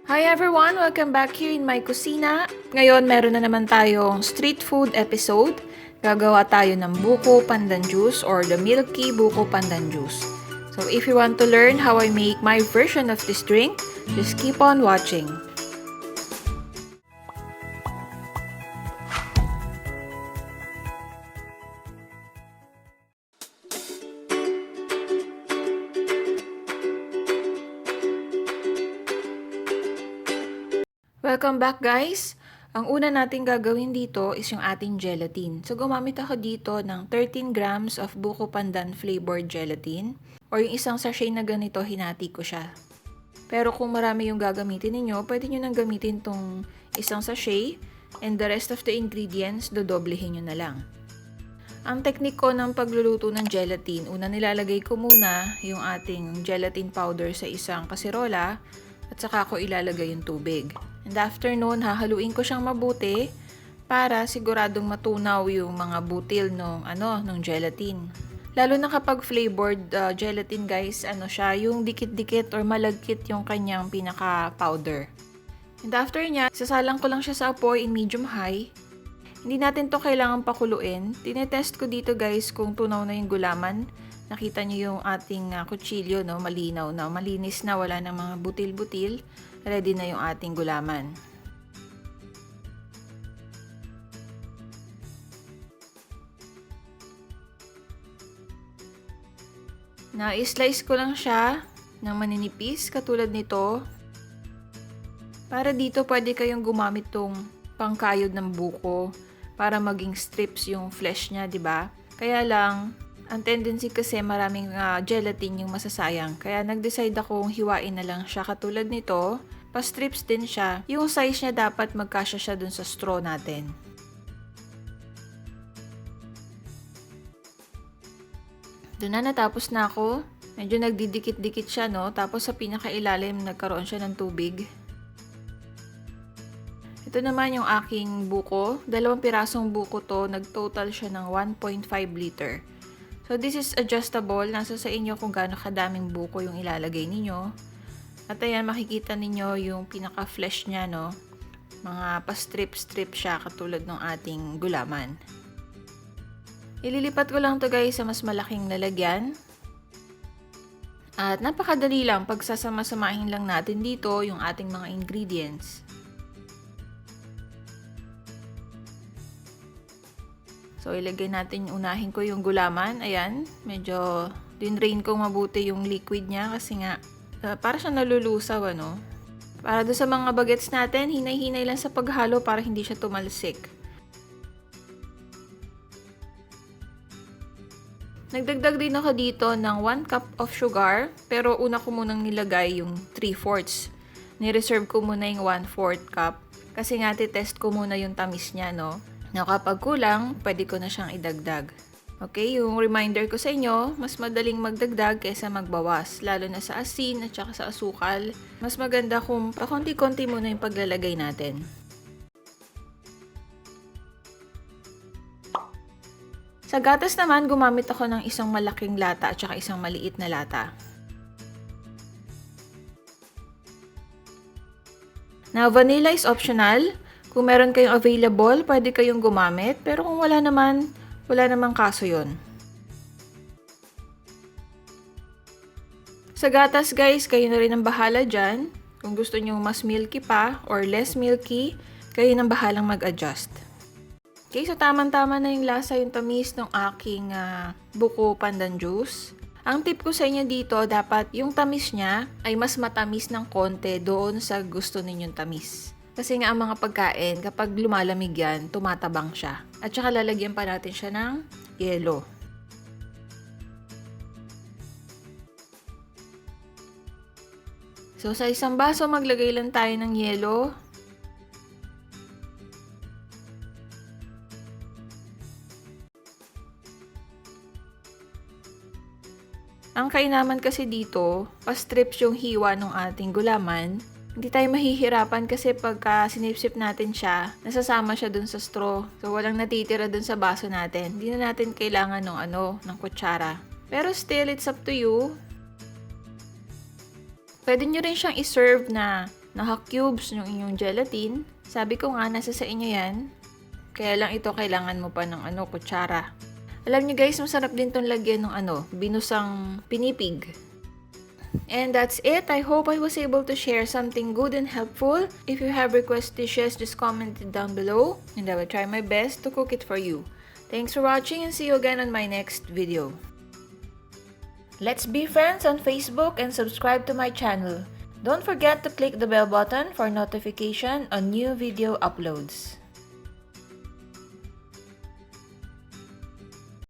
Hi everyone! Welcome back here in my kusina. Ngayon, meron na naman tayong street food episode. Gagawa tayo ng Buko Pandan juice or the milky Buko Pandan juice. So if you want to learn how I make my version of this drink, just keep on watching. Welcome back guys! Ang una nating gagawin dito is yung ating gelatin. So gumamit ako dito ng 13 grams of Buko Pandan flavored gelatin or yung isang sachet na ganito, hinati ko siya. Pero kung marami yung gagamitin ninyo, pwede nyo nang gamitin tong isang sachet and the rest of the ingredients, dodoblehin nyo na lang. Ang technique ko ng pagluluto ng gelatin, una nilalagay ko muna yung ating gelatin powder sa isang kaserola at saka ko ilalagay yung tubig. And after nun, hahaluin ko siyang mabuti para siguradong matunaw yung mga butil nung gelatin. Lalo na kapag flavored gelatin guys, siya, yung dikit-dikit or malagkit yung kanyang pinaka-powder. And after niya, sasalang ko lang siya sa apoy in medium-high. Hindi natin to kailangan pakuluin. Tinetest ko dito guys kung tunaw na yung gulaman. Nakita niyo yung ating kutsilyo, no? Malinaw na, malinis na, wala nang mga butil-butil. Ready na yung ating gulaman. Na-slice ko lang siya ng maninipis katulad nito. Para dito pwede kayong gumamit tong pangkayod ng buko para maging strips yung flesh niya, 'di ba? Kaya lang ang tendency kasi maraming gelatin yung masasayang. Kaya nag-decide akong hiwain na lang siya katulad nito. Pa-strips din siya. Yung size niya dapat magkasya siya dun sa straw natin. Doon na natapos na ako. Medyo nagdidikit-dikit siya, no? Tapos sa pinakailalim nagkaroon siya ng tubig. Ito naman yung aking buko. 2 pirasong buko to. Nag-total siya ng 1.5 liter. So this is adjustable. Nasa sa inyo kung gaano kadaming buko yung ilalagay ninyo. At ayan, makikita ninyo yung pinaka-flesh niya, no? Mga pa-strip-strip siya katulad ng ating gulaman. Ililipat ko lang to guys sa mas malaking lalagyan. At napakadali lang, pagsasama-samahin lang natin dito yung ating mga ingredients. So ilagay natin, unahin ko yung gulaman. Ayan, medyo dinrain ko mabuti yung liquid niya kasi nga para siya nalulusaw, ano? Para doon sa mga bagets natin, hinay-hinay lang sa paghalo para hindi siya tumalsik. Nagdagdag din ako dito ng 1 cup of sugar, pero una ko munang nilagay yung 3/4. Ni-reserve ko muna yung 1/4 cup kasi nga titest ko muna yung tamis niya, no? Na kapag kulang, pwede ko na siyang idagdag. Okay, yung reminder ko sa inyo, mas madaling magdagdag kaysa magbawas, lalo na sa asin at saka sa asukal. Mas maganda kung pakonti-konti muna yung paglalagay natin. Sa gatas naman, gumamit ako ng isang malaking lata at saka isang maliit na lata. Now, vanilla is optional. Kung meron kayong available, pwede kayong gumamit. Pero kung wala namang kaso yon. Sa gatas guys, kayo na rin ang bahala dyan. Kung gusto nyo mas milky pa or less milky, kayo nang bahalang mag-adjust. Okay, so tamang-tama na yung lasa, yung tamis ng aking Buko Pandan juice. Ang tip ko sa inyo dito, dapat yung tamis niya ay mas matamis ng konti doon sa gusto ninyong tamis. Kasi nga ang mga pagkain, kapag lumalamig yan, tumatabang siya. At saka lalagyan pa natin siya ng yelo. So sa isang baso, maglagay lang tayo ng yelo. Ang kainaman kasi dito, pa-strips yung hiwa ng ating gulaman. Hindi tayo mahihirapan kasi pagka sinipsip natin siya, nasasama siya dun sa straw. So, walang natitira dun sa baso natin. Hindi na natin kailangan ng kutsara. Pero still, it's up to you. Pwede nyo rin siyang iserve na Naka-cubes yung inyong gelatin. Sabi ko nga, nasa sa inyo yan. Kaya lang ito, kailangan mo pa ng kutsara. Alam nyo guys, masarap din tong lagyan ng binusang pinipig. And that's it. I hope I was able to share something good and helpful. If you have request dishes, just comment it down below. And I will try my best to cook it for you. Thanks for watching and see you again on my next video. Let's be friends on Facebook and subscribe to my channel. Don't forget to click the bell button for notification on new video uploads.